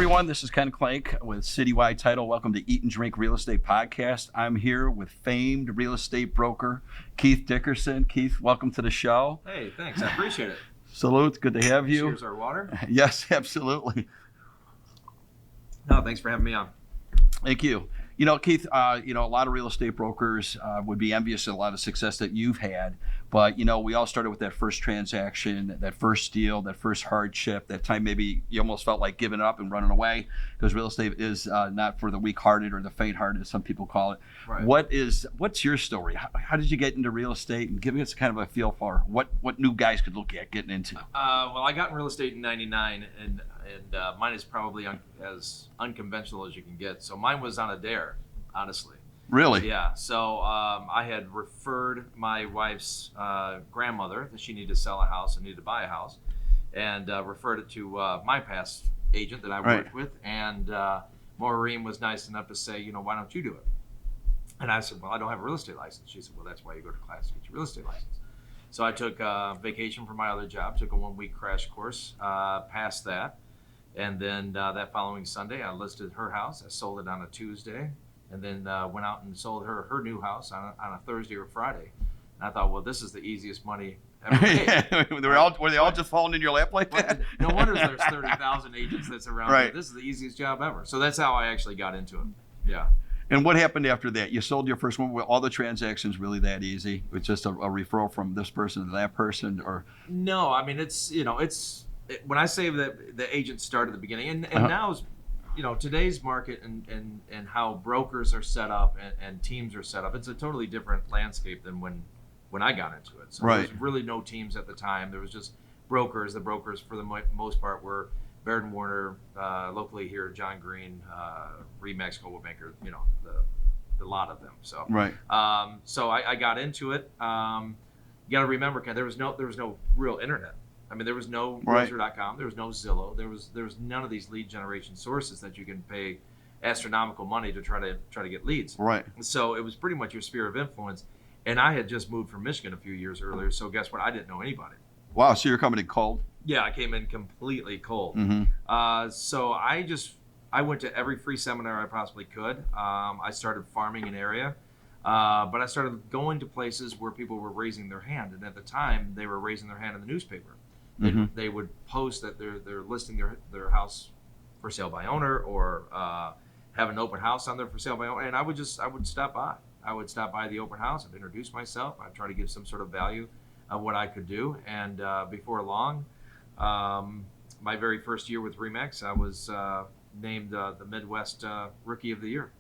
everyone. This is Ken Clank with Citywide Title. Welcome to Eat and Drink Real Estate Podcast. I'm here with famed real estate broker Keith Dickerson. Keith, welcome to the show. Hey, thanks. I appreciate it. Salute. Good to have you. Cheers our water. Yes, absolutely. No, thanks for having me on. Thank you. You know, Keith, a lot of real estate brokers would be envious of a lot of success that you've had. But, we all started with that first transaction, that first deal, that first hardship. That time maybe you almost felt like giving up and running away because real estate is not for the weak-hearted or the faint-hearted, as some people call it. Right. What's your story? How did you get into real estate? And give us kind of a feel for what new guys could look at getting into. Well, I got in real estate in '99, and mine is probably as unconventional as you can get. So mine was on a dare, honestly. Really? Yeah. So I had referred my wife's grandmother that she needed to sell a house and needed to buy a house, and referred it to my past agent that I worked with. And Maureen was nice enough to say, why don't you do it? And I said, well, I don't have a real estate license. She said, well, that's why you go to class to get your real estate license. So I took vacation from my other job, took a 1-week crash course, passed that. And then that following Sunday, I listed her house. I sold it on a Tuesday, and then went out and sold her new house on a Thursday or Friday. And I thought, well, this is the easiest money ever made. Were they all just falling in your lap like that? No wonder there's 30,000 agents that's around. Right. This is the easiest job ever. So that's how I actually got into it. Yeah. And what happened after that? You sold your first one. Were all the transactions really that easy? With just a referral from this person to that person, or? No, I mean when I say that the agents start at the beginning, and now is, today's market and how brokers are set up and teams are set up, it's a totally different landscape than when I got into it. So there was really no teams at the time. There was just brokers. The brokers, for the most part, were Baird & Warner, locally here, John Green, Remax, Global Banker, the lot of them. So so I got into it. You got to remember, Ken, there was no real internet. I mean, there was no Realtor.com, there was no Zillow, there was none of these lead generation sources that you can pay astronomical money to try to get leads. Right. So it was pretty much your sphere of influence. And I had just moved from Michigan a few years earlier, so guess what? I didn't know anybody. Wow, so you're coming in cold? Yeah, I came in completely cold. Mm-hmm. So I went to every free seminar I possibly could. I started farming an area, but I started going to places where people were raising their hand, and at the time they were raising their hand in the newspaper. They would post that they're listing their house for sale by owner, or have an open house on there for sale by owner, and I would stop by. I would stop by the open house. I'd introduce myself. I'd try to give some sort of value of what I could do, and before long, my very first year with Remax, I was named the Midwest Rookie of the Year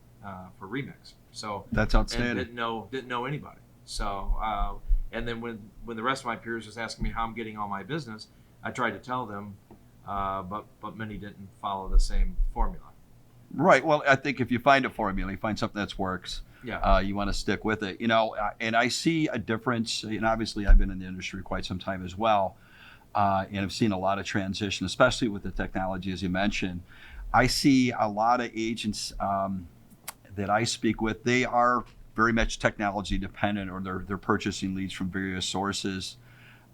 for Remax. So that's outstanding. And didn't know anybody. So and then when the rest of my peers was asking me how I'm getting all my business, I tried to tell them, but many didn't follow the same formula. Right. Well, I think if you find a formula, you find something that works. Yeah. You want to stick with it. And I see a difference. And obviously, I've been in the industry quite some time as well. And I've seen a lot of transition, especially with the technology, as you mentioned. I see a lot of agents that I speak with, they are very much technology dependent, or they're purchasing leads from various sources.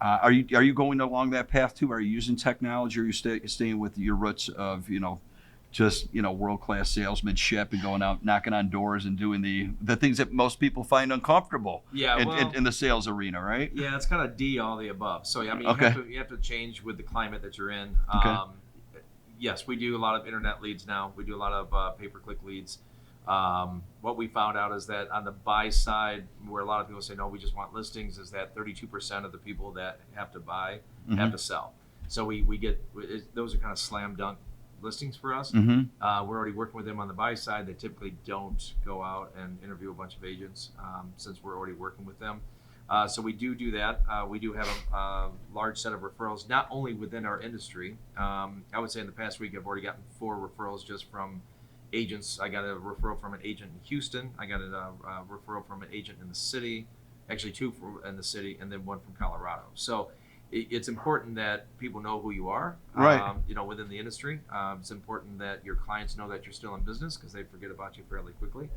Are you going along that path too? Are you using technology, or are you staying with your roots of, just, world-class salesmanship and going out knocking on doors and doing the things that most people find uncomfortable in the sales arena, right? Yeah, it's kind of D, all the above. So, I mean, you have to change with the climate that you're in. Okay. Yes, we do a lot of internet leads now. We do a lot of pay-per-click leads. What we found out is that on the buy side, where a lot of people say, no, we just want listings, is that 32% of the people that have to buy have to sell. So we get, those are kind of slam dunk listings for us. We're already working with them on the buy side. They typically don't go out and interview a bunch of agents since we're already working with them. So we do that. We do have a large set of referrals, not only within our industry. I would say in the past week, I've already gotten 4 referrals just from agents. I got a referral from an agent in Houston. I got a referral from an agent in the city, actually 2 in the city, and then 1 from Colorado. So it's important that people know who you are, within the industry. It's important that your clients know that you're still in business, because they forget about you fairly quickly.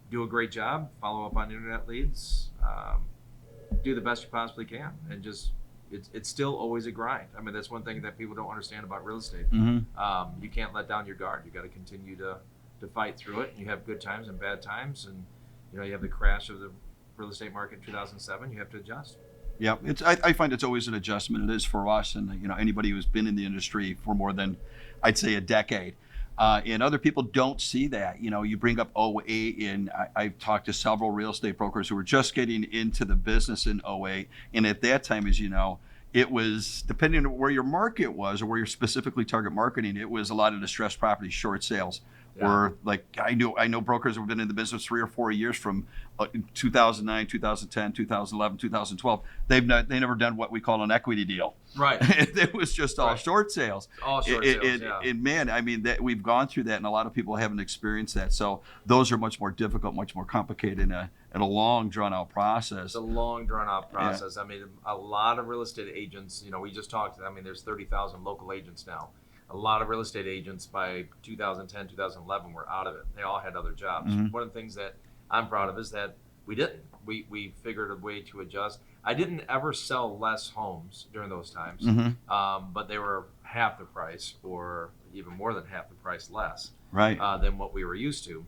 Do a great job, follow up on internet leads, do the best you possibly can, and just it's still always a grind. I mean, that's one thing that people don't understand about real estate. You can't let down your guard. You got to continue to fight through it. And you have good times and bad times, and you have the crash of the real estate market in 2007. You have to adjust. Yeah, I find it's always an adjustment. It is for us, and anybody who's been in the industry for more than, I'd say, a decade. And other people don't see that. You bring up '08, and I've talked to several real estate brokers who were just getting into the business in '08. And at that time, as you know, it was, depending on where your market was or where you're specifically target marketing, it was a lot of distressed properties, short sales. Yeah. Or like I know brokers who've been in the business 3 or 4 years from 2009, 2010, 2011, 2012. They never done what we call an equity deal. Right. It was just all short sales. All short sales. Yeah. And man, I mean, that we've gone through that, and a lot of people haven't experienced that. So those are much more difficult, much more complicated, and a long, drawn out process. It's a long, drawn out process. Yeah. I mean, a lot of real estate agents. We just talked. I mean, there's 30,000 local agents now. A lot of real estate agents by 2010, 2011 were out of it. They all had other jobs. Mm-hmm. One of the things that I'm proud of is that we didn't. We figured a way to adjust. I didn't ever sell less homes during those times, but they were half the price or even more than half the price less than what we were used to.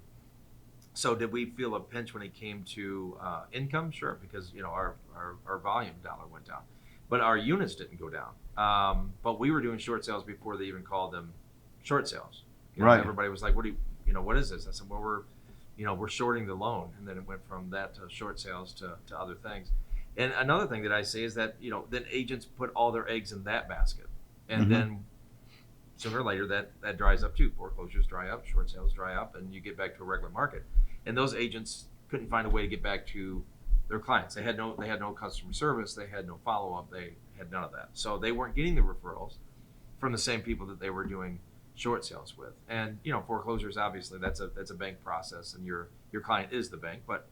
So did we feel a pinch when it came to income? Sure, because our volume dollar went down. But our units didn't go down. But we were doing short sales before they even called them short sales. Everybody was like, what is this? I said, well, we're shorting the loan. And then it went from that to short sales to other things. And another thing that I say is that, then agents put all their eggs in that basket. And then sooner or later that dries up too. Foreclosures dry up, short sales dry up, and you get back to a regular market. And those agents couldn't find a way to get back to their clients. They had no customer service. They had no follow-up. They had none of that. So they weren't getting the referrals from the same people that they were doing short sales with. And foreclosures, obviously, that's a bank process, and your client is the bank. But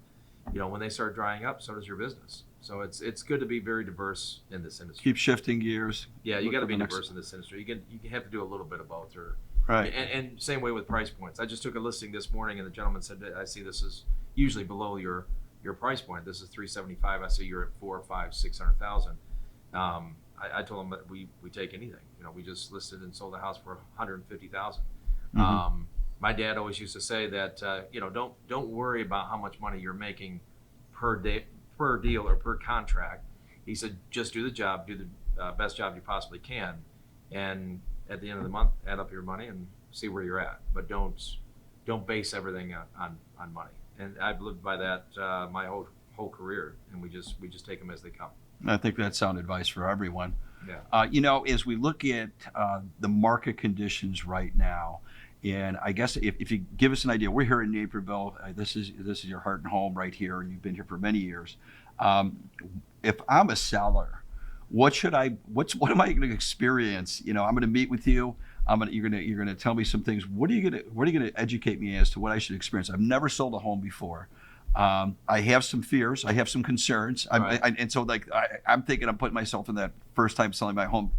when they start drying up, so does your business. So it's good to be very diverse in this industry. Keep shifting gears. Yeah, you got to be diverse in this industry. You have to do a little bit of both, right. And same way with price points. I just took a listing this morning, and the gentleman said, I see this is usually below your price point. This is $375,000. I see you're at $400,000, $500,000, $600,000. I told him that we take anything. We just listed and sold a house for $150,000. My dad always used to say that don't worry about how much money you're making per deal or per contract. He said just do the job, do the best job you possibly can, and at the end of the month, add up your money and see where you're at. But don't base everything on money. And I've lived by that my whole career, and we just take them as they come. I think that's sound advice for everyone. Yeah. As we look at the market conditions right now, and I guess if you give us an idea, we're here in Naperville. This is your heart and home right here, and you've been here for many years. If I'm a seller, what am I going to experience? I'm going to meet with you. You're going to tell me some things. What are you going to educate me as to what I should experience? I've never sold a home before. I have some fears. I have some concerns. Right. And so I'm thinking I'm putting myself in that first time selling my home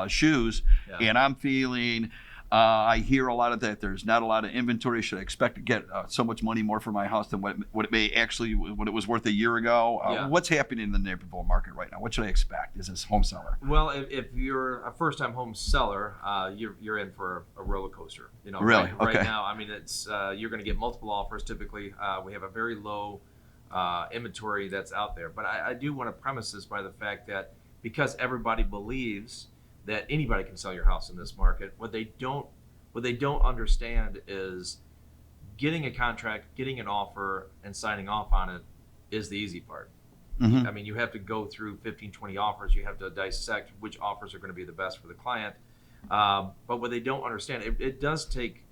shoes, and I'm feeling. I hear a lot of that. There's not a lot of inventory. Should I expect to get so much money more for my house than what it was worth a year ago? What's happening in the Naperville market right now? What should I expect as a home seller? Well, if you're a first-time home seller, you're in for a roller coaster. Really? Right now, I mean, it's you're going to get multiple offers. Typically, we have a very low inventory that's out there. But I do want to premise this by the fact that because everybody believes that anybody can sell your house in this market, what they don't understand is getting a contract, getting an offer, and signing off on it is the easy part. I mean, you have to go through 15, 20 offers. You have to dissect which offers are going to be the best for the client. But what they don't understand, it does take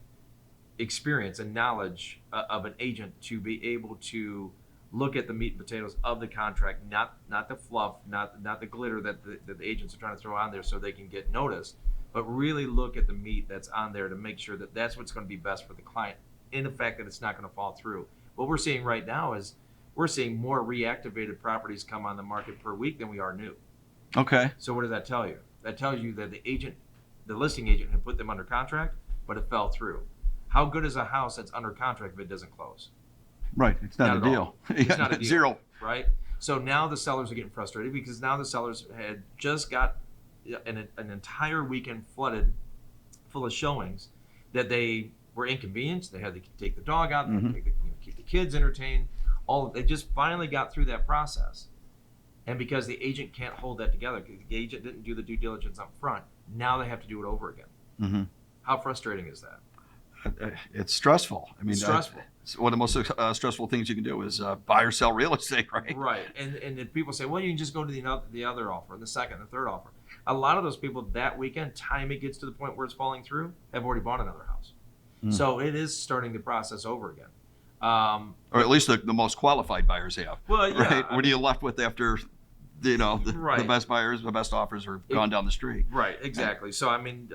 experience and knowledge of an agent to be able to look at the meat and potatoes of the contract, not the fluff, not the glitter that the agents are trying to throw on there so they can get noticed, but really look at the meat that's on there to make sure that that's what's going to be best for the client, in the fact that it's not going to fall through. What we're seeing right now is we're seeing more reactivated properties come on the market per week than we are new. Okay. So what does that tell you? That tells you that the listing agent had put them under contract, but it fell through. How good is a house that's under contract if it doesn't close? Right, it's not a deal. It's not a deal. Zero. Right? So now the sellers are getting frustrated because now the sellers had just got an entire weekend flooded full of showings that they were inconvenienced. They had to take the dog out, they had to keep the kids entertained. They just finally got through that process. And because the agent can't hold that together, because the agent didn't do the due diligence up front, now they have to do it over again. How frustrating is that? It's stressful. I mean, stressful. One of the most stressful things you can do is buy or sell real estate, right? Right. And if people say, well, you can just go to the other offer, the second, the third offer. A lot of those people that weekend, time it gets to the point where it's falling through, have already bought another house. So it is starting the process over again. Or at least the most qualified buyers have. Well, yeah. Right? What are you left with after, the best buyers, the best offers are gone down the street? Right, exactly. So, I mean,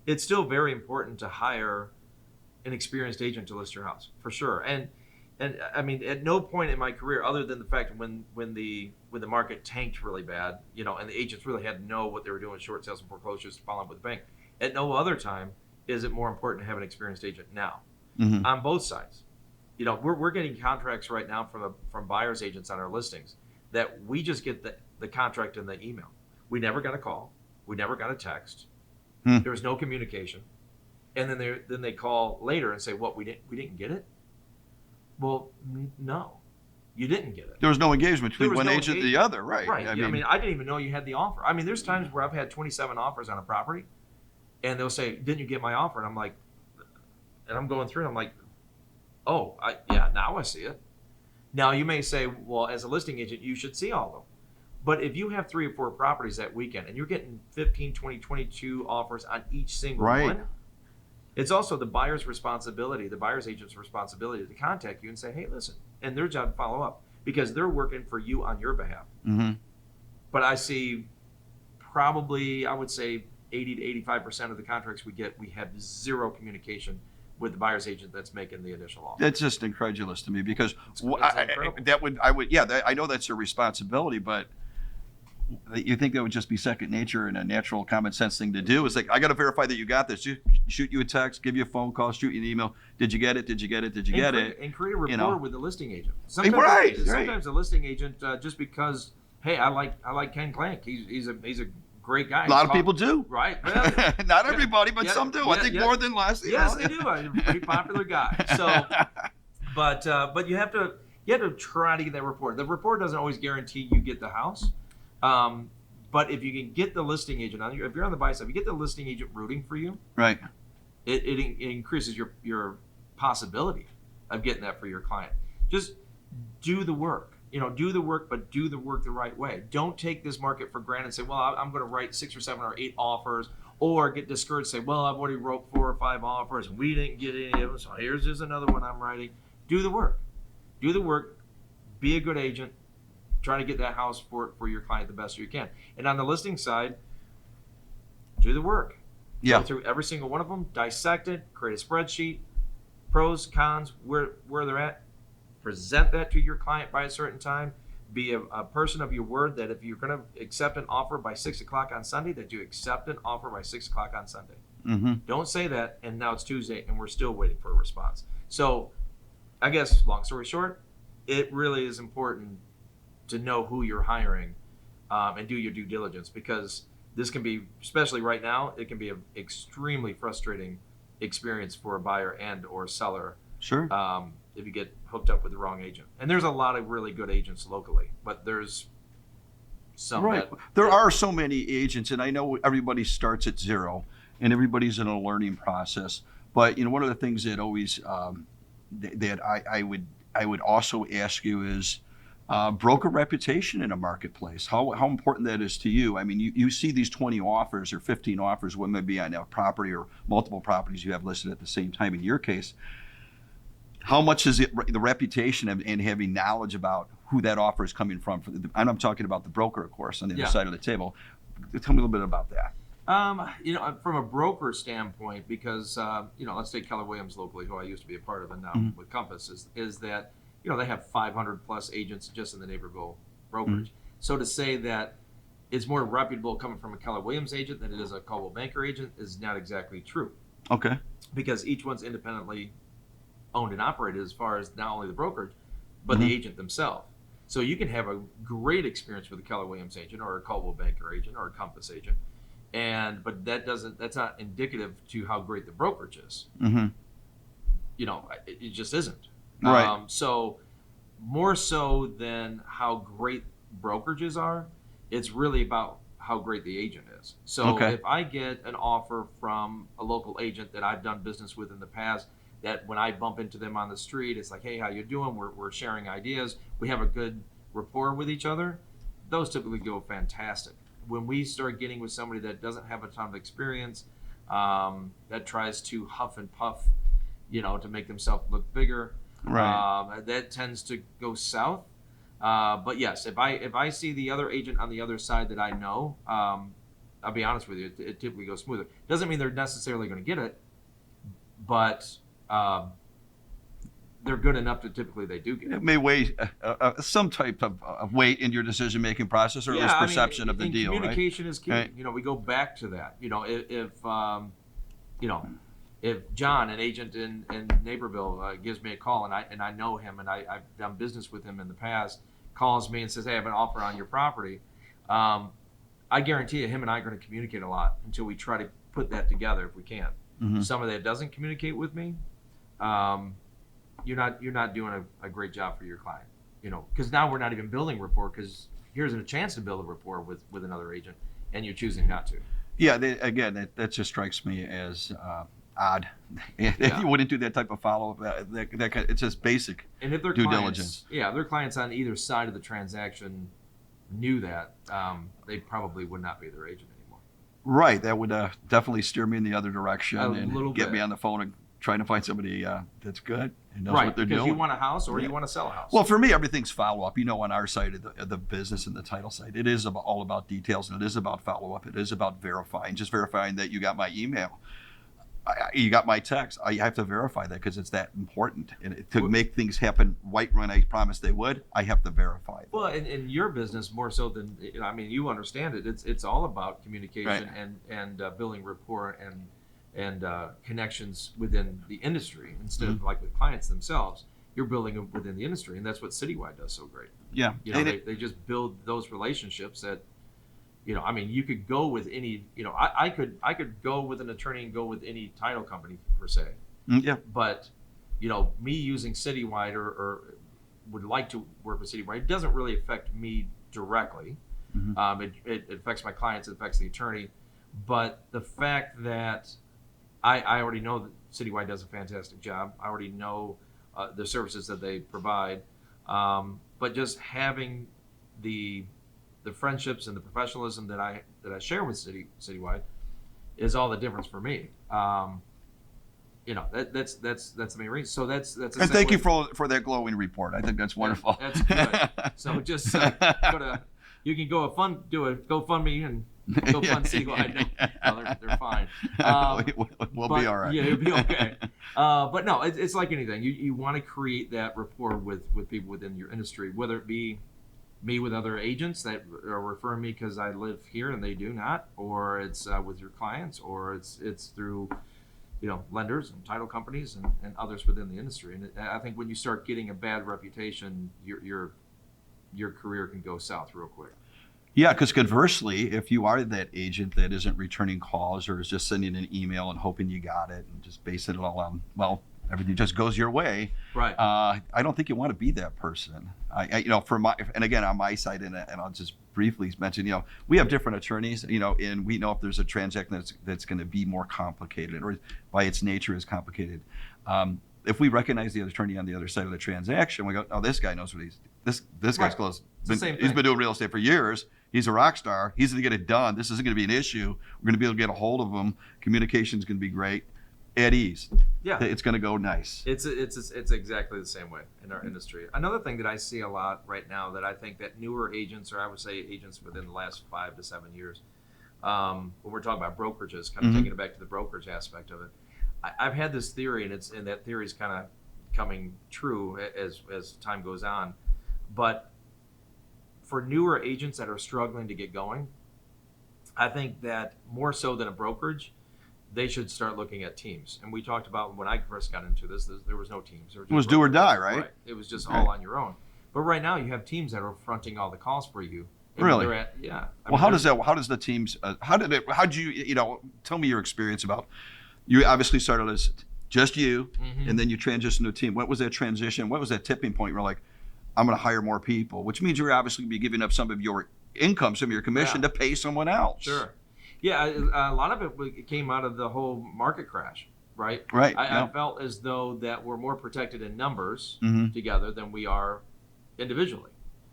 it's still very important to hire an experienced agent to list your house, for sure. And I mean, at no point in my career, other than the fact when the market tanked really bad, and the agents really had to know what they were doing, short sales and foreclosures, following up with the bank. At no other time is it more important to have an experienced agent now, on both sides. We're getting contracts right now from buyers agents on our listings that we just get the contract in the email. We never got a call. We never got a text. There was no communication. And then they call later and say, "What, we didn't get it?" Well, no, you didn't get it. There was no engagement between one agent and the other, right? Right. I mean, I didn't even know you had the offer. I mean, there's times where I've had 27 offers on a property, and they'll say, "Didn't you get my offer?" And I'm like, and I'm going through, and I'm like, "Oh, now I see it." Now you may say, "Well, as a listing agent, you should see all of them." But if you have 3 or 4 properties that weekend, and you're getting 15, 20, 22 offers on each single one, it's also the buyer's responsibility, the buyer's agent's responsibility to contact you and say, "Hey, listen," and their job to follow up because they're working for you on your behalf. But I see probably, I would say 80 to 85% of the contracts we get, we have zero communication with the buyer's agent that's making the initial offer. That's just incredulous to me because I know that's your responsibility, but you think that would just be second nature and a natural common sense thing to do. It's like, I got to verify that you got this. Shoot you a text, give you a phone call, shoot you an email. Did you get it? Did you get it? Did you get it? And create a rapport with the listing agent. Sometimes the listing agent, just because, hey, I like Ken Clank. He's a great guy. A lot of people do. Right. Well, not everybody, but some do. I think more than less. Yes, they do. I'm a pretty popular guy. So, but you have to try to get that rapport. The rapport doesn't always guarantee you get the house. But if you can get the listing agent if you're on the buy side, if you get the listing agent rooting for you, right, it increases your possibility of getting that for your client. Just do the work. Do the work, but do the work the right way. Don't take this market for granted and say, well, I'm going to write 6 or 7 or 8 offers, or get discouraged and say, well, I've already wrote 4 or 5 offers and we didn't get any of them, so here's another one I'm writing. Do the work. Do the work. Be a good agent. Try to get that house for your client the best you can. And on the listing side, do the work. Go through every single one of them, dissect it, create a spreadsheet, pros, cons, where they're at. Present that to your client by a certain time. Be a person of your word that if you're going to accept an offer by 6 o'clock on Sunday, that you accept an offer by 6 o'clock on Sunday. Don't say that, and now it's Tuesday, and we're still waiting for a response. So I guess, long story short, it really is important to know who you're hiring and do your due diligence, because this can be, especially right now, it can be an extremely frustrating experience for a buyer and or seller. Sure. If you get hooked up with the wrong agent. And there's a lot of really good agents locally, but there's some there are so many agents, and I know everybody starts at zero and everybody's in a learning process. But one of the things that always that I would also ask you is broker reputation in a marketplace. How important that is to you. I mean, you see these 20 offers or 15 offers, what may be on a property or multiple properties you have listed at the same time in your case. How much is it the reputation and having knowledge about who that offer is coming from? And I'm talking about the broker, of course, on the other side of the table. Tell me a little bit about that. From a broker standpoint, because let's take Keller Williams locally, who I used to be a part of, and now with Compass, is that they have 500 plus agents just in the Naperville brokerage. So to say that it's more reputable coming from a Keller Williams agent than it is a Coldwell Banker agent is not exactly true. Okay. Because each one's independently owned and operated as far as not only the brokerage, but the agent themselves. So you can have a great experience with a Keller Williams agent or a Coldwell Banker agent or a Compass agent, but that's not indicative to how great the brokerage is. Mm-hmm. It just isn't. Right. So more so than how great brokerages are, it's really about how great the agent is. So Okay. if I get an offer from a local agent that I've done business with in the past, that when I bump into them on the street, it's like, hey, how you doing? We're sharing ideas. We have a good rapport with each other. Those typically go fantastic. When we start getting with somebody that doesn't have a ton of experience, that tries to huff and puff, to make themselves look bigger, Right. that tends to go south. But yes, if I see the other agent on the other side that I know, I'll be honest with you, it typically goes smoother. Doesn't mean they're necessarily going to get it, but they're good enough to typically they do get it. It may weigh some type of weight in your decision-making process, or at least perception of the deal, right? Communication is key. Right. We go back to that. If John, an agent in Naperville, gives me a call and I know him and I've done business with him in the past, calls me and says, hey, I have an offer on your property, I guarantee you him and I are going to communicate a lot until we try to put that together if we can. Mm-hmm. Somebody that doesn't communicate with me, you're not doing a great job for your client, because now we're not even building rapport, because here's a chance to build a rapport with another agent and you're choosing not to. Yeah, that just strikes me as odd. You wouldn't do that type of follow-up. It's just basic and if their due clients, diligence. Yeah, if their clients on either side of the transaction knew that, they probably would not be their agent anymore. Right, that would definitely steer me in the other direction A and little get bit. me on the phone and trying to find somebody that's good and knows Right, what they're because doing. you want a house or you want to sell a house. Well, for me, everything's follow-up. On our side of the business and the title side, it is all about details, and it is about follow-up. It is about just verifying that you got my email. You got my text. I have to verify that because it's that important. And to make things happen right when I promised they would, I have to verify that. Well, in your business more so than you understand it. It's all about communication Right. and building rapport and connections within the industry instead of like with clients themselves. You're building them within the industry, and that's what Citywide does so great. Yeah. They just build those relationships that. You could go with any. I could go with an attorney and go with any title company per se. Yeah. But, me using Citywide or would like to work with Citywide, it doesn't really affect me directly. Mm-hmm. It affects my clients, it affects the attorney. But the fact that I already know that Citywide does a fantastic job. I already know the services that they provide. But just having the friendships and the professionalism that I share with Citywide is all the difference for me. That's the main reason. So that's. And thank you for that glowing report. I think that's wonderful. That's good. So just you can do a GoFundMe and go fund Citywide. No, they're fine. We'll be all right. Yeah, it'll be okay. But no, it's like anything. You want to create that rapport with people within your industry, whether it be me with other agents that are referring me because I live here and they do not, or it's with your clients, or it's through lenders and title companies and others within the industry. And I think when you start getting a bad reputation, your career can go south real quick. Yeah, because conversely, if you are that agent that isn't returning calls or is just sending an email and hoping you got it and just basing it all on, well, everything just goes your way. Right. I don't think you want to be that person. And again, on my side, and I'll just briefly mention, we have different attorneys, and we know if there's a transaction that's going to be more complicated or by its nature is complicated. If we recognize the attorney on the other side of the transaction, we go, oh, this guy knows what this guy's Right. close. It's the same He's thing. been doing real estate for years. He's a rock star. He's going to get it done. This isn't going to be an issue. We're going to be able to get a hold of him. Communication's going to be great. At ease. Yeah. It's going to go nice. It's exactly the same way in our industry. Another thing that I see a lot right now that I think that newer agents, or I would say agents within the last 5 to 7 years, when we're talking about brokerages, kind of taking it back to the brokerage aspect of it, I've had this theory, and that theory is kind of coming true as time goes on. But for newer agents that are struggling to get going, I think that more so than a brokerage, they should start looking at teams. And we talked about when I first got into this, there was no teams. It was do or die, right? It was just all on your own. But right now you have teams that are fronting all the calls for you. And Really? they're at, yeah. I Well, mean, how does the teams, how did you know, tell me your experience about, you obviously started as just you, Mhm. and then you transitioned to a team. What was that transition? What was that tipping point? You're like, I'm going to hire more people, which means you're obviously going to be giving up some of your income, some of your commission Yeah. to pay someone else. Sure. Yeah, a lot of it came out of the whole market crash, right? Right. I Yeah. felt as though that we're more protected in numbers Mm-hmm. together than we are individually.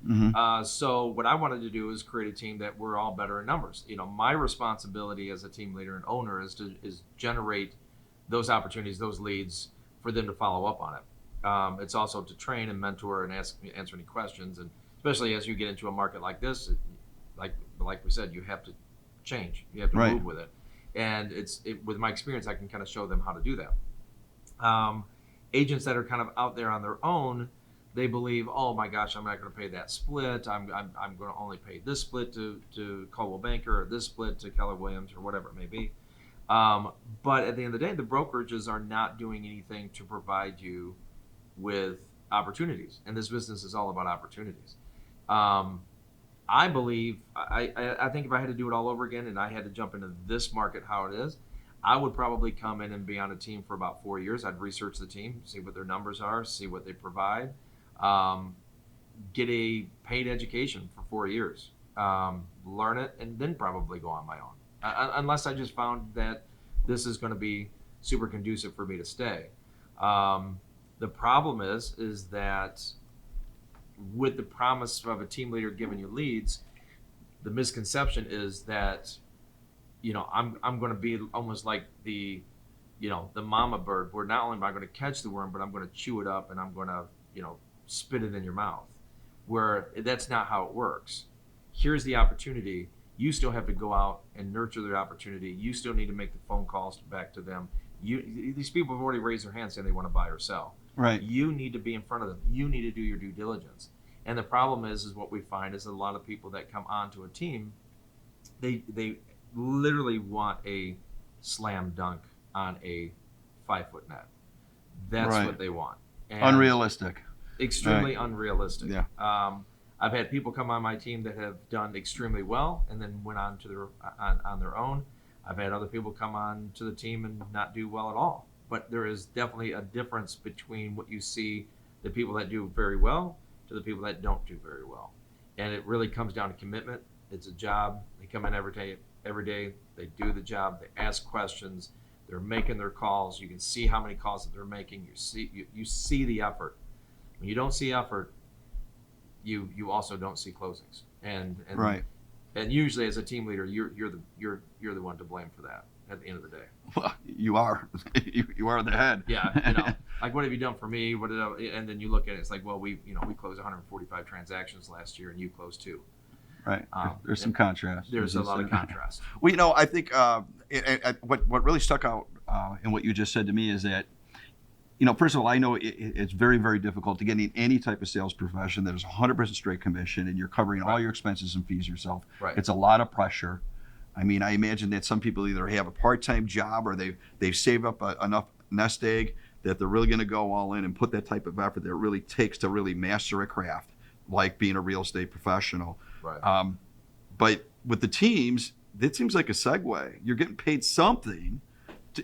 Mm-hmm. So what I wanted to do is create a team that we're all better in numbers. You know, my responsibility as a team leader and owner is generate those opportunities, those leads for them to follow up on it. It's also to train and mentor and answer any questions, and especially as you get into a market like this, like we said, you have to change, you have to Right. move with it, and with my experience, I can kind of show them how to do that. Agents that are kind of out there on their own, they believe, oh my gosh, I'm not going to pay that split. I'm going to only pay this split to Coldwell Banker, or this split to Keller Williams, or whatever it may be. But at the end of the day, the brokerages are not doing anything to provide you with opportunities, and this business is all about opportunities. I believe, I think if I had to do it all over again and I had to jump into this market how it is, I would probably come in and be on a team for about 4 years. I'd research the team, see what their numbers are, see what they provide, get a paid education for 4 years, learn it, and then probably go on my own. Unless I just found that this is going to be super conducive for me to stay. The problem is that with the promise of a team leader giving you leads, the misconception is that, you know, I'm going to be almost like the mama bird, where not only am I going to catch the worm, but I'm going to chew it up and I'm going to, spit it in your mouth, where that's not how it works. Here's the opportunity. You still have to go out and nurture their opportunity. You still need to make the phone calls back to them. These people have already raised their hands saying they want to buy or sell. Right. You need to be in front of them. You need to do your due diligence. And the problem is what we find is a lot of people that come onto a team, they literally want a slam dunk on a 5-foot net. That's Right. what they want. And Unrealistic. extremely unrealistic. Yeah. I've had people come on my team that have done extremely well and then went on to on their own. I've had other people come on to the team and not do well at all. But there is definitely a difference between what you see, the people that do very well to the people that don't do very well. And it really comes down to commitment. It's a job. They come in every day, they do the job, they ask questions, they're making their calls. You can see how many calls that they're making. You see the effort. When you don't see effort, you also don't see closings. And Right. And usually as a team leader, you're the one to blame for that at the end of the day. Well, you are. you are the head. Yeah, like what have you done for me? What did and then you look at it, it's like, well, we closed 145 transactions last year and you closed 2. Right. There's some contrast. There's a lot of contrast. Well, I think what really stuck out in what you just said to me is that, first of all, I know it's very, very difficult to get in any type of sales profession that is 100% straight commission and you're covering all your expenses and fees yourself. Right. It's a lot of pressure. I mean, I imagine that some people either have a part-time job or they've saved up enough nest egg that they're really going to go all in and put that type of effort that it really takes to really master a craft, like being a real estate professional. Right. But with the teams, that seems like a segue. You're getting paid something,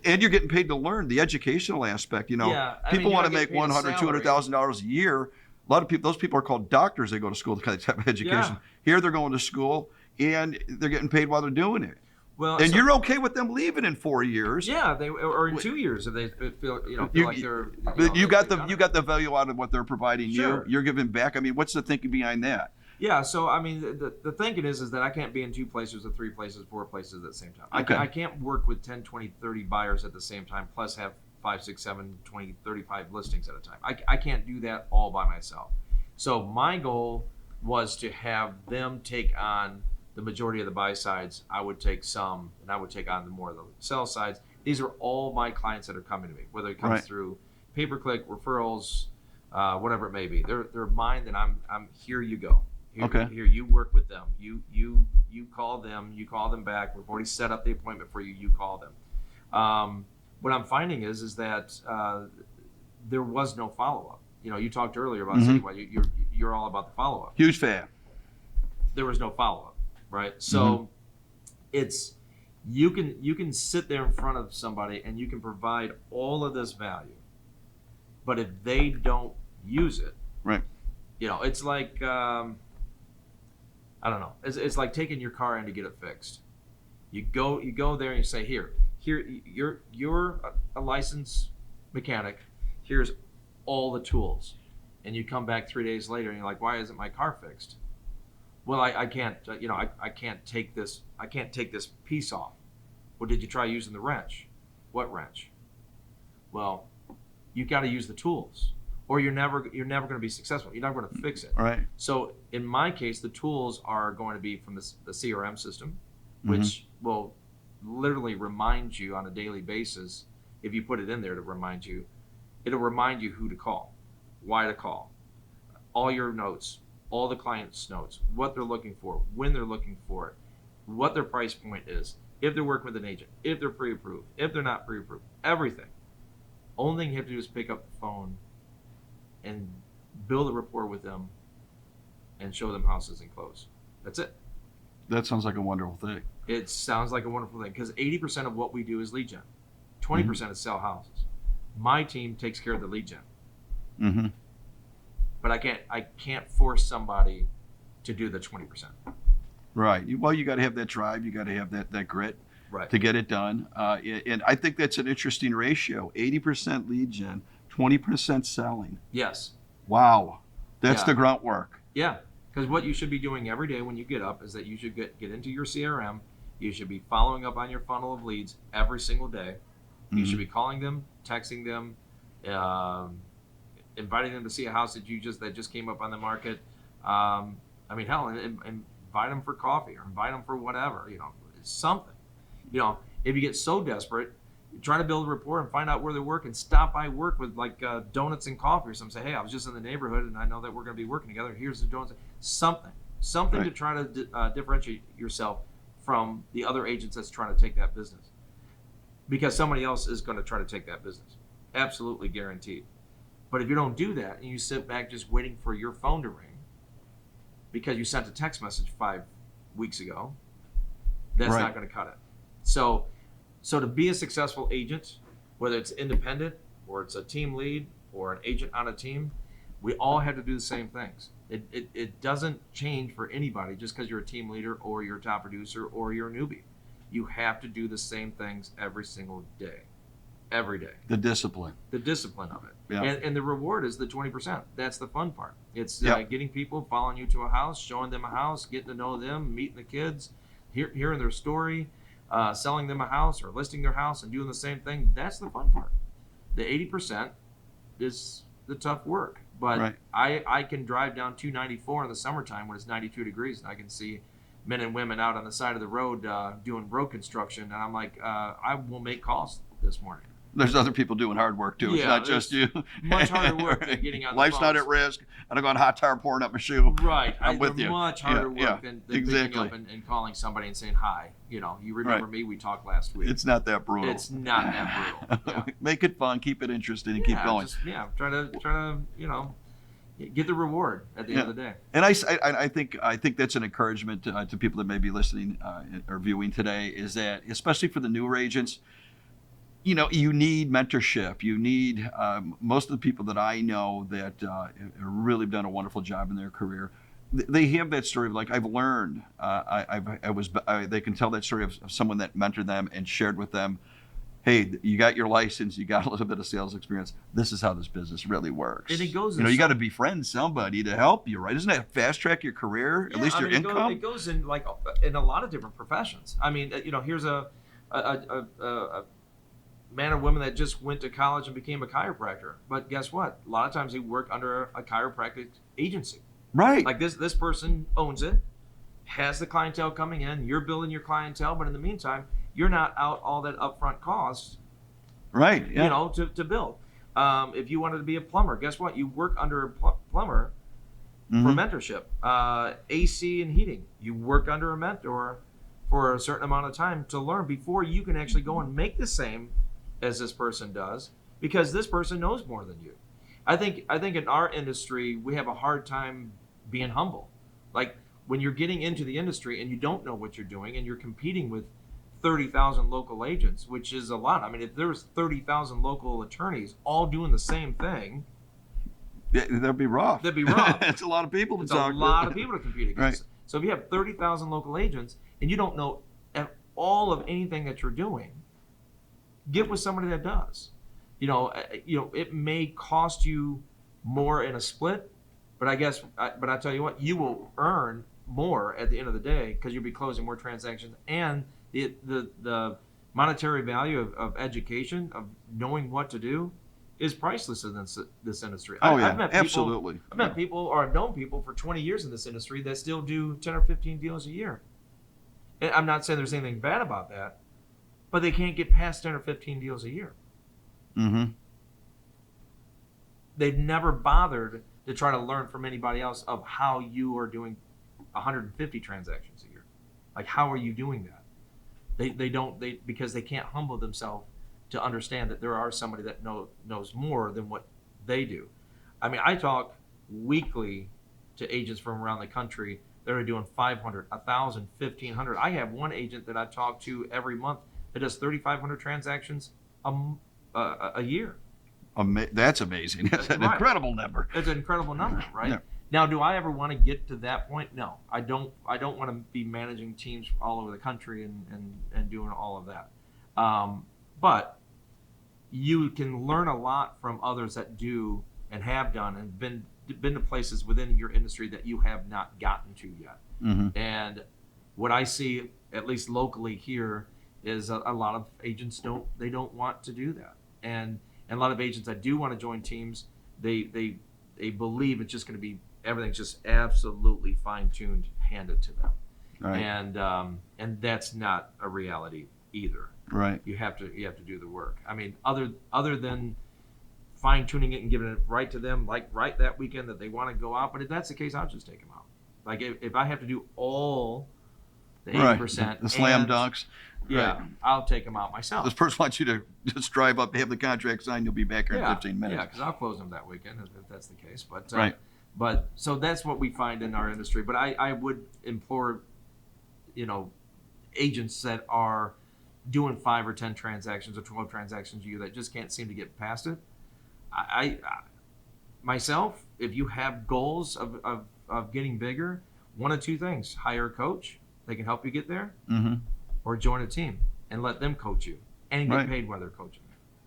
and you're getting paid to learn the educational aspect. Yeah, people want to you're make not getting paid a $100,000, $200,000 a year. A lot of people, those people are called doctors. They go to school to kind of type of education. Yeah. Here they're going to school, and they're getting paid while they're doing it. Well, And you're okay with them leaving in 4 years. yeah, or in 2 years if they feel like they're. But you got they've done the it. value out of what they're providing Sure. you. You're giving back. I mean, what's the thinking behind that? Yeah, so I mean, the thinking is that I can't be in 2 places or 3 places, 4 places at the same time. Okay. I can't work with 10, 20, 30 buyers at the same time, plus have 5, 6, 7, 20, 35 listings at a time. I can't do that all by myself. So my goal was to have them take on the majority of the buy sides. I would take some, and I would take on the more of the sell sides. These are all my clients that are coming to me, whether it comes Right. through pay-per-click, referrals, whatever it may be. They're mine, and I'm here you go. Here, you work with them. You call them. You call them back. We've already set up the appointment for you. You call them. What I'm finding is that there was no follow up. You talked earlier about Mhm. Citywide. you're all about the follow-up. Huge fan. There was no follow-up, right? So it's you can sit there in front of somebody and you can provide all of this value, but if they don't use it, Right. it's like I don't know. It's like taking your car in to get it fixed. You go there and you say, here, you're a licensed mechanic. Here's all the tools, and you come back 3 days later and you're like, why isn't my car fixed? Well, I can't, I can't take this piece off. Well, did you try using the wrench? What wrench? Well, you got to use the tools, or you're never going to be successful. You're never going to fix it. Right. So in my case, the tools are going to be from the CRM system, which will literally remind you on a daily basis. If you put it in there to remind you, it'll remind you who to call, why to call, all your notes, all the client's notes, what they're looking for, when they're looking for it, what their price point is, if they're working with an agent, if they're pre-approved, if they're not pre-approved, everything. Only thing you have to do is pick up the phone and build a rapport with them and show them houses and close. That's it. That sounds like a wonderful thing. It sounds like a wonderful thing because 80% of what we do is lead gen. 20% is sell houses. My team takes care of the lead gen. Mm-hmm. But I can't force somebody to do the 20%. Right. Well, you got to have that drive. You got to have that grit Right. to get it done. And I think that's an interesting ratio. 80% lead gen, 20% selling. Yes. Wow. That's Yeah. the grunt work. Yeah. Because what you should be doing every day when you get up is that you should get into your CRM. You should be following up on your funnel of leads every single day. You should be calling them, texting them, inviting them to see a house that just came up on the market. I mean, hell, invite them for coffee or invite them for whatever. It's something. If you get so desperate, try to build a rapport and find out where they work and stop by work with like donuts and coffee or something. Say, hey, I was just in the neighborhood and I know that we're going to be working together. Here's the donuts. Something Right. to try to differentiate yourself from the other agents that's trying to take that business. Because somebody else is going to try to take that business. Absolutely guaranteed. But if you don't do that and you sit back just waiting for your phone to ring because you sent a text message 5 weeks ago, that's Right. not going to cut it. So to be a successful agent, whether it's independent or it's a team lead or an agent on a team, we all have to do the same things. It doesn't change for anybody just because you're a team leader or you're a top producer or you're a newbie. You have to do the same things every single day, every day. The discipline. The discipline of it. Yeah. And the reward is the 20%. That's the fun part. It's Yep. getting people, following you to a house, showing them a house, getting to know them, meeting the kids, hearing their story, selling them a house or listing their house and doing the same thing. That's the fun part. The 80% is the tough work. But Right. I can drive down 294 in the summertime when it's 92 degrees and I can see men and women out on the side of the road doing road construction. And I'm like, I will make calls this morning. There's other people doing hard work too. It's Yeah, not just you. much harder work than getting out the Life's not phones. at risk. I don't go on hot tire pouring up my shoe. Right. I'm with they're you. much harder Yeah, work than exactly. picking up and calling somebody and saying, hi, you remember Right. me? We talked last week. It's not that brutal. It's not that brutal. Yeah. Make it fun, keep it interesting, and keep going. Try to get the reward at the end of the day. And I think that's an encouragement to people that may be listening or viewing today, is that especially for the newer agents, you need mentorship. You need most of the people that I know that have really done a wonderful job in their career. They have that story of like, I've learned. They can tell that story of someone that mentored them and shared with them, hey, you got your license, you got a little bit of sales experience. This is how this business really works. And it goes. You got to befriend somebody to help you, right? Doesn't that fast track your career, at least your income? It goes in like in a lot of different professions. I mean, here's a man or woman that just went to college and became a chiropractor. But guess what? A lot of times they work under a chiropractic agency. Right. Like this person owns it, has the clientele coming in. You're building your clientele, but in the meantime, you're not out all that upfront cost. Right. Yeah. To build. If you wanted to be a plumber, guess what? You work under a plumber for mentorship. AC and heating, you work under a mentor for a certain amount of time to learn before you can actually go and make the same as this person does, because this person knows more than you. I think in our industry we have a hard time being humble. Like when you're getting into the industry and you don't know what you're doing and you're competing with 30,000 local agents, which is a lot. I mean, if there was 30,000 local attorneys all doing the same thing, Yeah, that'd be rough. that'd be rough. It's a lot of people to It's talk a to. lot of people to compete against. Right. So if you have 30,000 local agents and you don't know all of anything that you're doing, get with somebody that does. It may cost you more in a split, but I tell you what, you will earn more at the end of the day because you'll be closing more transactions, and the monetary value of education, of knowing what to do, is priceless in this industry. Oh, yeah, I've met people, absolutely. I've met people, or I've known people for 20 years in this industry that still do 10 or 15 deals a year. And I'm not saying there's anything bad about that, but they can't get past 10 or 15 deals a year. Mm-hmm. They've never bothered to try to learn from anybody else of how you are doing 150 transactions a year. Like, how are you doing that? They don't because they can't humble themselves to understand that there are somebody that knows more than what they do. I mean, I talk weekly to agents from around the country that are doing 500, 1,000, 1,500. I have one agent that I talk to every month that does 3,500 transactions a year. That's amazing. That's an Right. incredible number. It's an incredible number, right? Yeah. Now, do I ever want to get to that point? No, I don't. I don't want to be managing teams all over the country and doing all of that. But you can learn a lot from others that do and have done and been to places within your industry that you have not gotten to yet. Mm-hmm. And what I see, at least locally here, is a lot of agents don't want to do that, and a lot of agents that do want to join teams, they believe it's just going to be, everything's just absolutely fine-tuned, handed to them. Right. And that's not a reality either. Right. You have to do the work. I mean, other than fine-tuning it and giving it right to them, like right that weekend that they want to go out. But if that's the case, I'll just take them out. Like if I have to do all the 80%, the slam dunks. yeah, Right. I'll take them out myself. This person wants you to just drive up, have the contract signed, you'll be back here in 15 minutes. Yeah, because I'll close them that weekend if that's the case. But Right. But so that's what we find in our industry. But I would implore, agents that are doing 5 or 10 transactions or 12 transactions a year that just can't seem to get past it. I myself, if you have goals of getting bigger, one of two things: hire a coach, they can help you get there, Mm-hmm. or join a team and let them coach you and get Right. paid while they're coaching.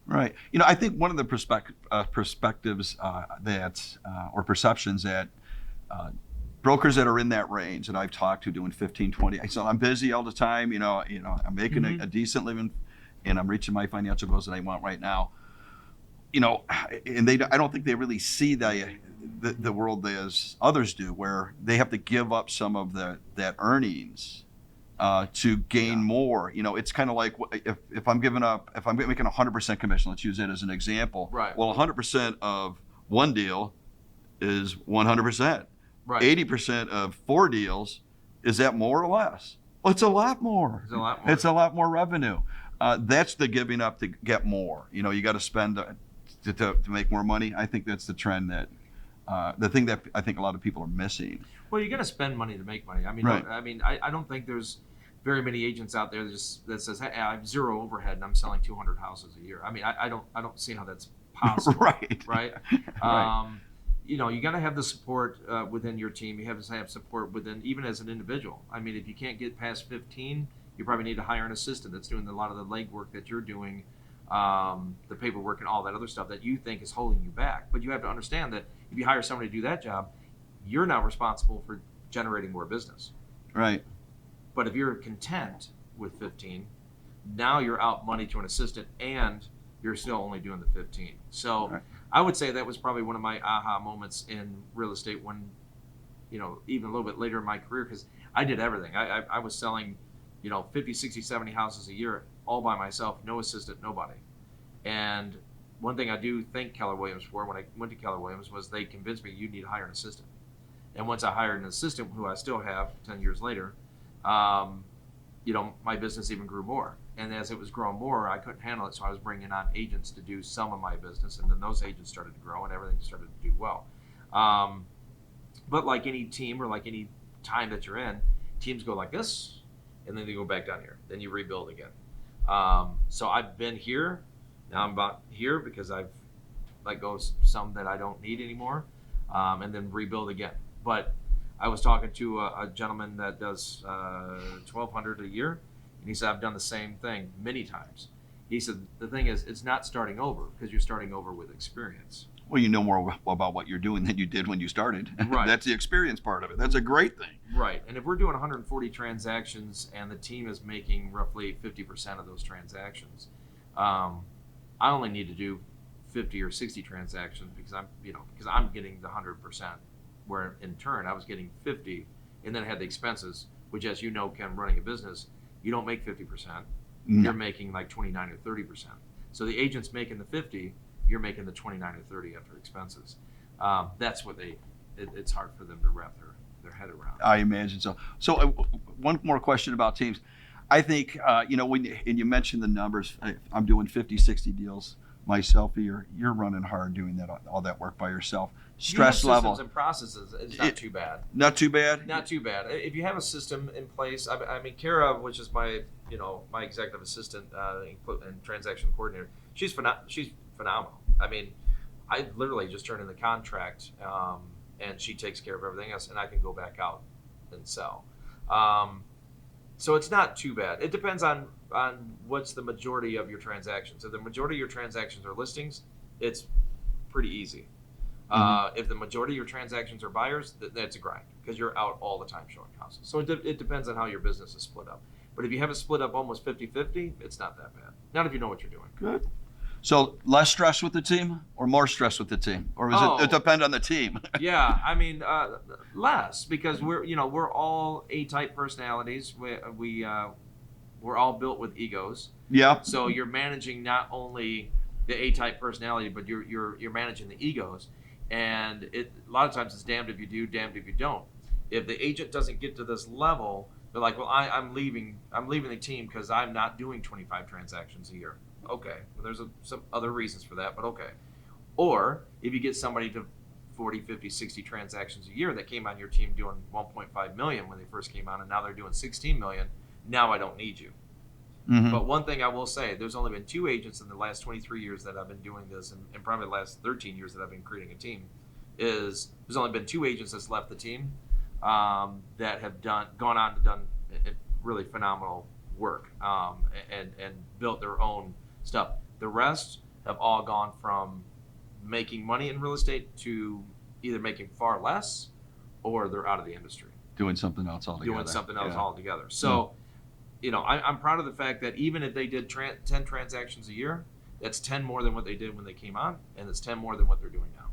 Right. I think one of the perspectives or perceptions that brokers that are in that range that I've talked to doing 15, 20, I said, I'm busy all the time, I'm making Mhm. a decent living and I'm reaching my financial goals that I want right now. And I don't think they really see the world as others do, where they have to give up some of that earnings to gain more. It's kind of like if I'm making 100% commission, let's use it as an example. Right. Well, 100% of one deal is 100%. Right. 80% of 4 deals, is that more or less? Well, it's a lot more. It's a lot more. It's a lot more revenue. That's the giving up to get more. You got to spend to make more money. I think that's the trend the thing that I think a lot of people are missing. Well, you're going to spend money to make money. I mean, Right. I don't think there's very many agents out there that says, hey, I have zero overhead and I'm selling 200 houses a year. I mean, I don't see how that's possible. Right. Right. Right. You got to have the support within your team. You have to have support within, even as an individual. I mean, if you can't get past 15, you probably need to hire an assistant that's doing a lot of the legwork that you're doing, the paperwork and all that other stuff that you think is holding you back. But you have to understand that if you hire somebody to do that job, you're now responsible for generating more business. Right. But if you're content with 15, now you're out money to an assistant and you're still only doing the 15. So Right. I would say that was probably one of my aha moments in real estate when, even a little bit later in my career, because I did everything. I was selling, 50, 60, 70 houses a year all by myself, no assistant, nobody. And one thing I do thank Keller Williams for when I went to Keller Williams was they convinced me you need to hire an assistant. And once I hired an assistant, who I still have 10 years later, my business even grew more. And as it was growing more, I couldn't handle it, so I was bringing on agents to do some of my business, and then those agents started to grow, and everything started to do well. But like any team or like any time that you're in, teams go like this, and then they go back down here. Then you rebuild again. So I've been here. Now I'm about here because I've let go of some that I don't need anymore, and then rebuild again. But I was talking to a gentleman that does $1,200 a year, and he said, I've done the same thing many times. He said, the thing is, it's not starting over because you're starting over with experience. Well, you know more about what you're doing than you did when you started. Right. That's the experience part of it. That's a great thing. Right. And if we're doing 140 transactions and the team is making roughly 50% of those transactions, I only need to do 50 or 60 transactions because I'm getting the 100%. Where in turn I was getting 50, and then I had the expenses, which, as you know, Ken, running a business, you don't make 50%. No. You're making like 29 or 30%. So the agent's making the 50, you're making the 29 or 30 after expenses. That's what it's hard for them to wrap their head around. I imagine so. So one more question about teams. I think, when you mentioned the numbers, I'm doing 50, 60 deals myself a year. You're running hard doing all that work by yourself. Stress level. Systems and processes, it's not too bad. Not too bad? Not too bad. If you have a system in place, I mean, Kara, which is my executive assistant and transaction coordinator, she's phenomenal. I mean, I literally just turned in the contract, and she takes care of everything else, and I can go back out and sell. So it's not too bad. It depends on what's the majority of your transactions. If the majority of your transactions are listings, it's pretty easy. If the majority of your transactions are buyers, that's a grind because you're out all the time showing houses. So it depends on how your business is split up. But if you have it split up almost 50-50, it's not that bad. Not if you know what you're doing. Good. So less stress with the team or more stress with the team? Or it depend on the team? Yeah, I mean, less because we're all A-type personalities. We're all built with egos. Yeah. So you're managing not only the A-type personality, but you're managing the egos. And a lot of times it's damned if you do, damned if you don't. If the agent doesn't get to this level, they're like, well, I'm leaving the team because I'm not doing 25 transactions a year. Okay, well, there's some other reasons for that, but okay. Or if you get somebody to 40, 50, 60 transactions a year that came on your team doing 1.5 million when they first came on, and now they're doing 16 million, now I don't need you. Mm-hmm. But one thing I will say, there's only been 2 agents in the last 23 years that I've been doing this, and probably the last 13 years that I've been creating a team, there's only been 2 agents that's left the team that have gone on to done really phenomenal work and built their own stuff. The rest have all gone from making money in real estate to either making far less or they're out of the industry. Doing something else altogether. Altogether. So, I'm proud of the fact that even if they did 10 transactions a year, that's 10 more than what they did when they came on, and it's 10 more than what they're doing now.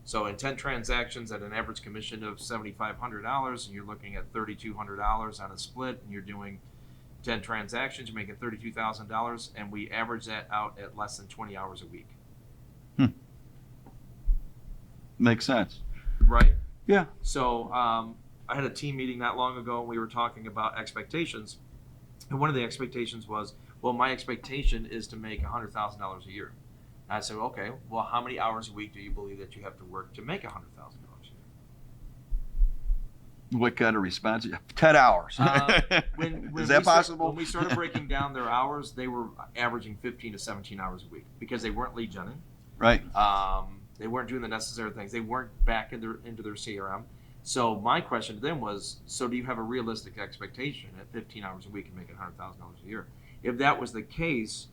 So in 10 transactions at an average commission of $7,500, and you're looking at $3,200 on a split, and you're doing 10 transactions, you're making $32,000, and we average that out at less than 20 hours a week. Makes sense. Right? Yeah. So I had a team meeting not long ago, and we were talking about expectations. And one of the expectations was, well, my expectation is to make $100,000 a year. And I said, okay, well, how many hours a week do you believe that you have to work to make $100,000 a year? What kind of response? 10 hours. Is that possible? When we started breaking down their hours, they were averaging 15 to 17 hours a week because they weren't lead genning. Right. They weren't doing the necessary things. They weren't back into their CRM. So my question to them was, so do you have a realistic expectation at 15 hours a week and making $100,000 a year? If that was the case,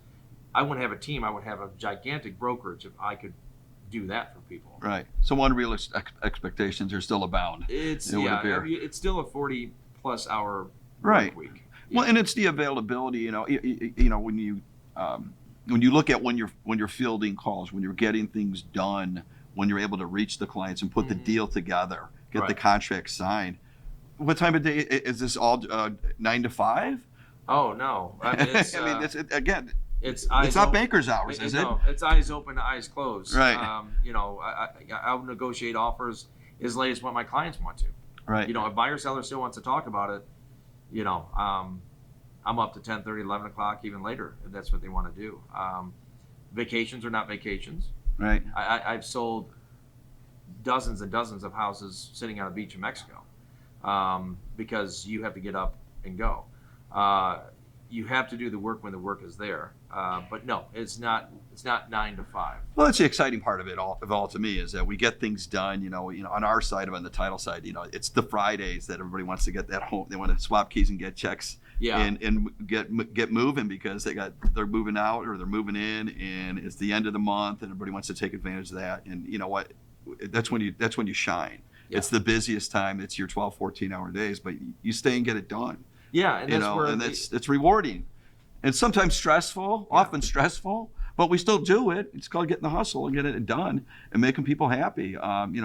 I wouldn't have a team. I would have a gigantic brokerage if I could do that for people. Right. So unrealistic expectations are still abound. It's still a 40-plus hour work week. Well, and it's the availability. When you look at when you're fielding calls, when you're getting things done, when you're able to reach the clients and put the deal together, get the contract signed. What time of day is this? All 9 to 5? Oh no! I mean, it's, it's not banker's hours, is it? No, it's eyes open to eyes closed. Right. I'll negotiate offers as late as what my clients want to. Right. If buyer seller still wants to talk about it, I'm I'm up to 10:30, 11 o'clock, even later, if that's what they want to do. Vacations are not vacations. Right. I've sold dozens and dozens of houses sitting on a beach in Mexico, because you have to get up and go. You have to do the work when the work is there. But no, it's not 9 to 5. Well, that's the exciting part of it all to me, is that we get things done, on our side, on the title side, it's the Fridays that everybody wants to get that home. They want to swap keys and get checks and get moving, because they're moving out or they're moving in, and it's the end of the month and everybody wants to take advantage of that. And you know what? That's when you shine. Yeah. It's the busiest time. It's your 12, 14-hour days, but you stay and get it done. Yeah, and it's rewarding, and sometimes stressful, often stressful, but we still do it. It's called getting the hustle and getting it done and making people happy.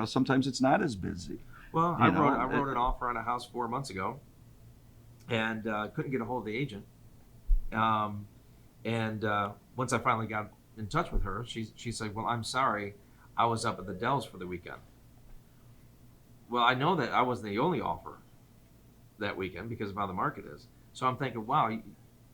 Sometimes it's not as busy. Well, I wrote an offer on a house 4 months ago, and couldn't get a hold of the agent. Once I finally got in touch with her, she said, "Well, I'm sorry, I was up at the Dells for the weekend." Well, I know that I wasn't the only offer that weekend because of how the market is. So I'm thinking, wow,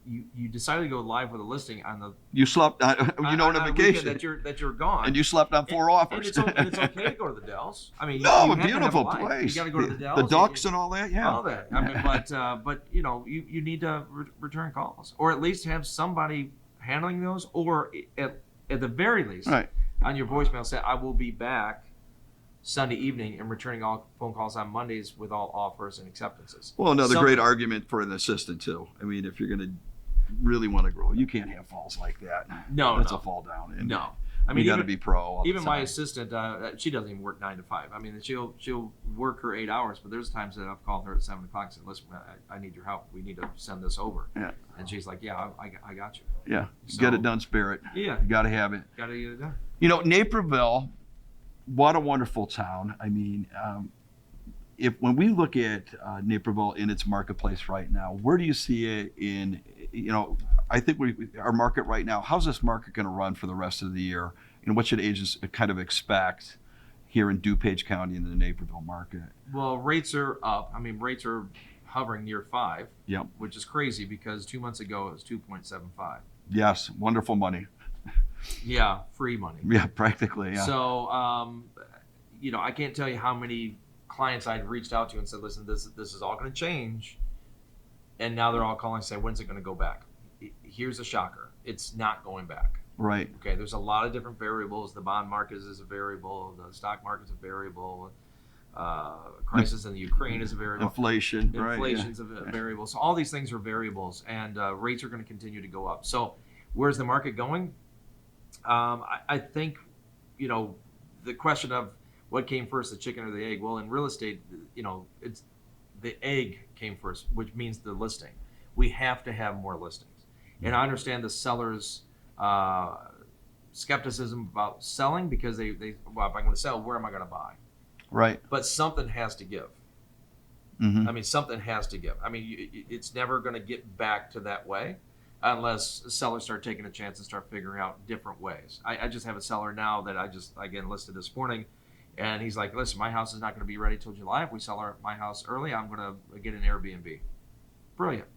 you decided to go live with a listing on the slept on a vacation that you're gone, and you slept on 4 offers. And it's okay to go to the Dells. I mean, a beautiful place. You got to go to the Dells. The ducks and all that, yeah. All that. I mean, but you need to return calls, or at least have somebody handling those, or at the very least, right, on your voicemail say, "I will be back Sunday evening and returning all phone calls on Mondays with all offers and acceptances." Well, another great argument for an assistant too. I mean, if you're going to really want to grow, you can't have falls like that. That's a fall down. And no, I mean, you got to be pro. Even my assistant, she doesn't even work 9 to 5. I mean, she'll work her 8 hours, but there's times that I've called her at 7 o'clock and said, "Listen, I need your help. We need to send this over." Yeah. And she's like, "Yeah, I got you." Yeah, get it done, spirit. Yeah, you got to have it. Got to get it done. Naperville, what a wonderful town. I mean, when we look at Naperville in its marketplace right now, where do you see it in? I think our market right now. How's this market going to run for the rest of the year? And what should agents kind of expect here in DuPage County in the Naperville market? Well, rates are up. I mean, rates are hovering near 5. Yep. Which is crazy because 2 months ago it was 2.75. Yes, wonderful money. Yeah, free money. Yeah, practically. Yeah. So, I can't tell you how many clients I'd reached out to and said, "Listen, this is all going to change," and now they're all calling and saying, "When's it going to go back?" Here's a shocker: it's not going back. Right. Okay. There's a lot of different variables. The bond market is a variable. The stock market's a variable. Crisis in the Ukraine is a variable. Inflation's a variable. So all these things are variables, and rates are going to continue to go up. So where's the market going? I think, the question of what came first, the chicken or the egg? Well, in real estate, it's the egg came first, which means the listing. We have to have more listings. And I understand the sellers' skepticism about selling because they well, if I'm going to sell, where am I going to buy? Right. But something has to give. Mm-hmm. I mean, something has to give. I mean, it's never going to get back to that way unless sellers start taking a chance and start figuring out different ways. I just have a seller now that I just, again, listed this morning, and he's like, "Listen, my house is not going to be ready till July. If we sell my house early, I'm going to get an Airbnb." Brilliant.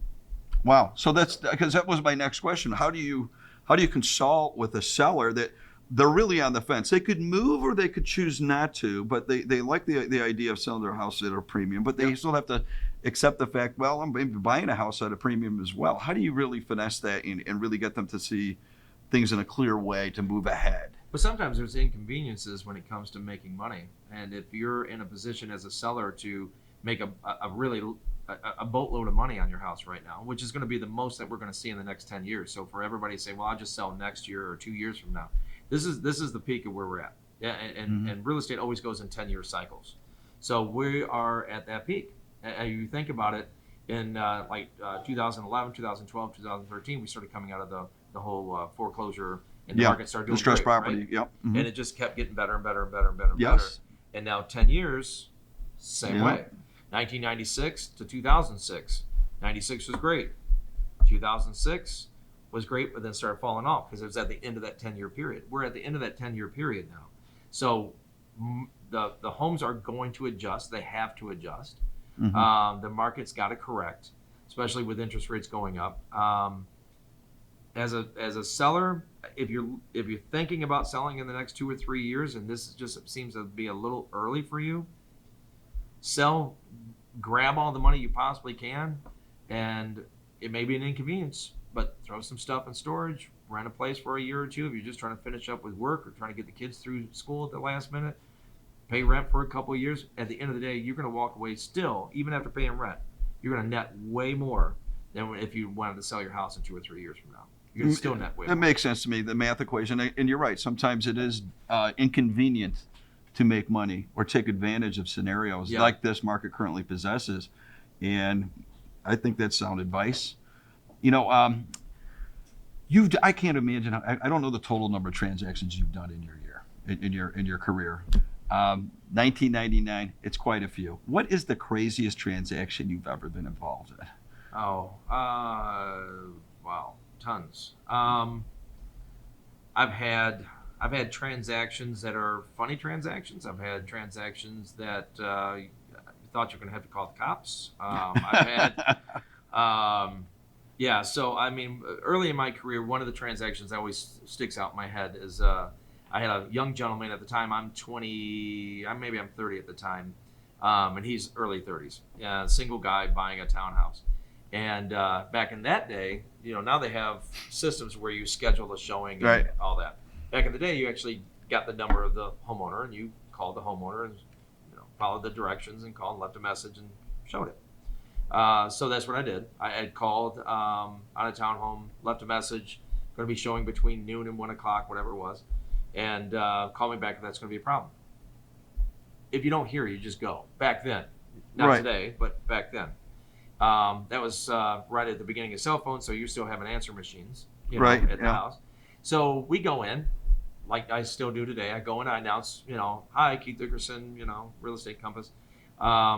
Wow. So that's because that was my next question. How do you consult with a seller that they're really on the fence? They could move or they could choose not to, but they like the idea of selling their house at a premium, but they still have to accept the fact, well, I'm buying a house at a premium as well. How do you really finesse that and really get them to see things in a clear way to move ahead? But sometimes there's inconveniences when it comes to making money. And if you're in a position as a seller to make a boatload of money on your house right now, which is going to be the most that we're going to see in the next 10 years. So for everybody to say, "Well, I'll just sell next year or 2 years from now," this is the peak of where we're at. Yeah, and real estate always goes in 10-year cycles. So we are at that peak. And you think about it, in 2011, 2012, 2013, we started coming out of the whole foreclosure, and the market started doing distressed great, property. right? Yep. Mm-hmm. And it just kept getting better and better and better and better and Yes. better. And now 10 years, same way. 1996 to 2006. 96 was great. 2006 was great, but then started falling off because it was at the end of that 10-year period. We're at the end of that 10-year period now. So the homes are going to adjust. They have to adjust. Mm-hmm. The market's got to correct. especially with interest rates going up. As a seller, if you're thinking about selling in the next 2 or 3 years, and this just seems to be a little early for you, sell, grab all the money you possibly can, and it may be an inconvenience, but throw some stuff in storage, rent a place for a year or two if you're just trying to finish up with work or trying to get the kids through school at the last minute. Pay rent for a couple of years. At the end of the day, you're going to walk away still, even after paying rent, you're going to net way more than if you wanted to sell your house in 2 or 3 years from now. You're going to still net way more. That makes sense to me, the math equation. And you're right. Sometimes it is inconvenient to make money or take advantage of scenarios like this market currently possesses. And I think that's sound advice. You know, I can't imagine. I don't know the total number of transactions you've done in your year, in your career. 1999, it's quite a few. What is the craziest transaction you've ever been involved in? Oh, wow, tons. I've had transactions that are funny transactions. I've had transactions that you thought you were going to have to call the cops. I've had, yeah. So I mean, early in my career, one of the transactions that always sticks out in my head is I had a young gentleman at the time. I'm 20, maybe I'm 30 at the time, and he's early 30s. Yeah, single guy buying a townhouse. And back in that day, you know, now they have systems where you schedule a showing and all that. Back in the day, you actually got the number of the homeowner and you called the homeowner and, you know, followed the directions and called and left a message and showed it. So that's what I did. I had called on a townhome, left a message, going to be showing between noon and 1 o'clock, whatever it was, and call me back if that's going to be a problem. If you don't hear, you just go. Back then, not today, but back then. That was right at the beginning of cell phones, so you still having answer machines, you know, at the house. So we go in, like I still do today. I go in, I announce, you know, hi, Keith Dickerson, you know, Real Estate Compass,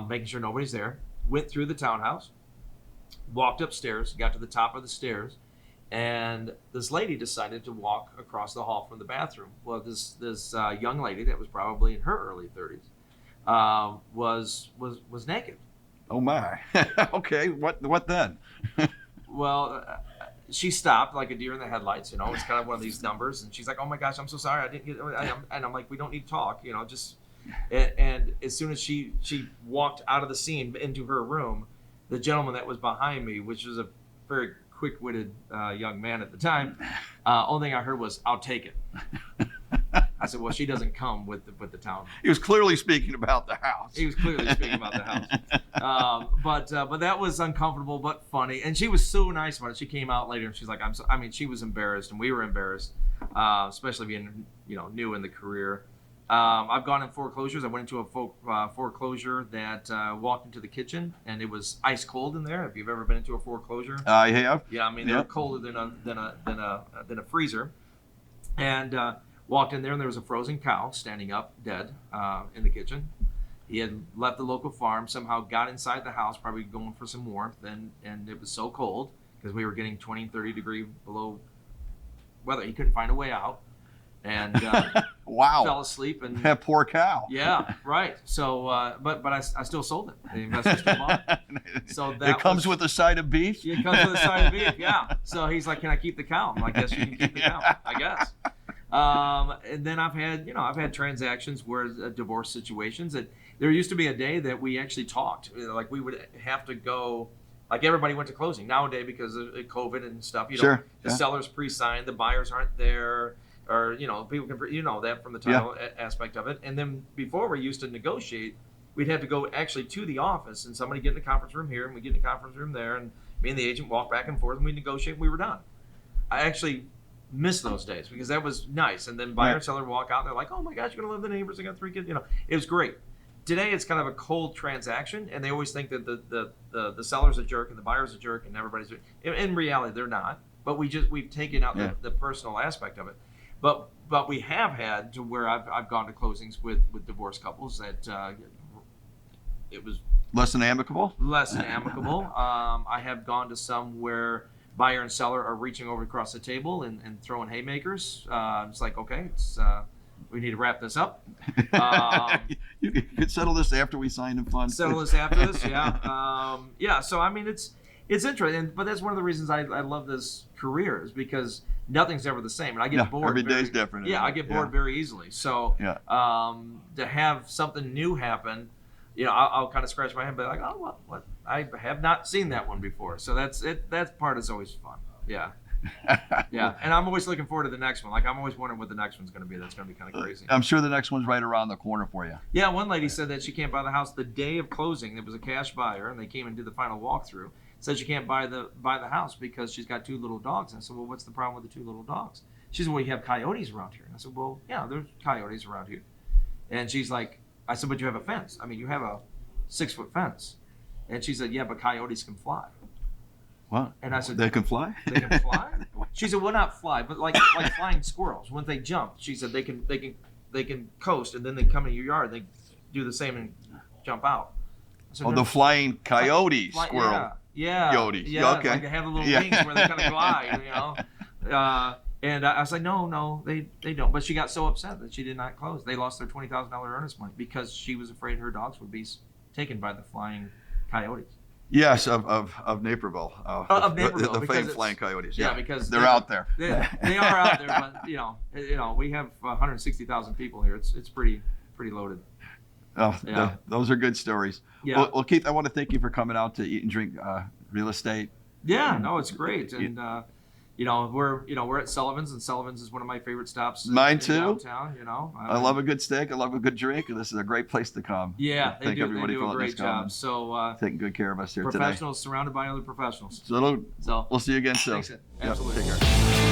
making sure nobody's there. Went through the townhouse, walked upstairs, got to the top of the stairs, and this lady decided to walk across the hall from the bathroom. Well, this young lady that was probably in her early 30s was naked. Oh my. Okay. What then? Well, she stopped like a deer in the headlights. You know, it's kind of one of these numbers, and she's like, "Oh my gosh, I'm so sorry, I didn't get." And I'm like, "We don't need to talk. You know, just." And as soon as she walked out of the scene into her room, the gentleman that was behind me, which was a very quick-witted young man at the time, only thing I heard was, "I'll take it." I said, "Well, she doesn't come with the town." He was clearly speaking about the house. He was clearly speaking about the house. But that was uncomfortable but funny. And she was so nice about it. She came out later and she's like, she was embarrassed and we were embarrassed, especially being, you know, new in the career. I've gone in foreclosures. I went into a foreclosure that walked into the kitchen and it was ice cold in there. If you've ever been into a foreclosure, I have. Yeah, I mean they're colder than a freezer. And walked in there and there was a frozen cow standing up dead in the kitchen. He had left the local farm, somehow got inside the house, probably going for some warmth, and it was so cold because we were getting 20 and 30 degree below weather. He couldn't find a way out. And wow, fell asleep. And that poor cow. Yeah, right. So, but I still sold it. The investor still bought it. So it comes with a side of beef. It comes with a side of beef. Yeah. So he's like, "Can I keep the cow?" I'm like, "Yes, you can keep the cow, I guess." And then I've had transactions where divorce situations that there used to be a day that we actually talked. Like we would have to go. Like everybody went to closing nowadays because of COVID and stuff. You know, the sellers pre-signed, the buyers aren't there. Or, you know, people can, you know, that from the title aspect of it. And then before we used to negotiate, we'd have to go actually to the office and somebody get in the conference room here and we get in the conference room there and me and the agent walk back and forth and we negotiate and we were done. I actually miss those days because that was nice. And then buyer and seller walk out and they're like, "Oh my gosh, you're going to love the neighbors. I got 3 kids." You know, it was great. Today it's kind of a cold transaction and they always think that the seller's a jerk and the buyer's a jerk and everybody's a jerk. In reality, they're not. But we've taken out the personal aspect of it. But we have had to where I've gone to closings with divorced couples that it was less than amicable. I have gone to some where buyer and seller are reaching over across the table and throwing haymakers. It's like, okay, we need to wrap this up. You could settle this after we sign the fund. Settle this after this, yeah. Yeah. So I mean, it's interesting, but that's one of the reasons I love this career is because nothing's ever the same, and I get bored. Every day's different. Yeah, I get bored very easily. So Yeah. To have something new happen, I'll kind of scratch my head, but like, oh, what? I have not seen that one before. So that's it. That part is always fun. Yeah. Yeah, and I'm always looking forward to the next one. Like I'm always wondering what the next one's going to be. That's going to be kind of crazy. I'm sure the next one's right around the corner for you. Yeah, one lady said that she can't buy the house the day of closing. There was a cash buyer, and they came and did the final walkthrough. Said she can't buy the house because she's got 2 little dogs. And I said, well, what's the problem with the 2 little dogs? She said, well, you have coyotes around here. And I said, well, yeah, there's coyotes around here. And she's like, I said, but you have a fence. I mean, you have a 6-foot fence. And she said, yeah, but coyotes can fly. What? And I said, they can fly? They can fly? She said, well, not fly, but like flying squirrels. When they jump, she said they can coast, and then they come in your yard. They do the same and jump out. I said, Oh, the flying coyote squirrel. Yeah. Coyote. Yeah. Okay. Like they have the little wings where they kind of glide, And I was like, no, they don't. But she got so upset that she did not close. They lost their $20,000 earnest money because she was afraid her dogs would be taken by the flying coyotes. Yes, of Naperville. Of Naperville, the because famed flying coyotes. Yeah, because they're out there. They are out there, but we have 160,000 people here. It's pretty loaded. Oh, Yeah. Those are good stories. Yeah. Well, Keith, I want to thank you for coming out to eat and drink real estate. Yeah, no, it's great, and we're at Sullivan's, and Sullivan's is one of my favorite stops. Mine too. Downtown, I love a good steak. I love a good drink, and this is a great place to come. Yeah, they Thank do everybody for a letting us great come job. So and taking good care of us here today. professionals surrounded by other professionals. So So we'll see you again soon. thanks, Yep, absolutely. take care.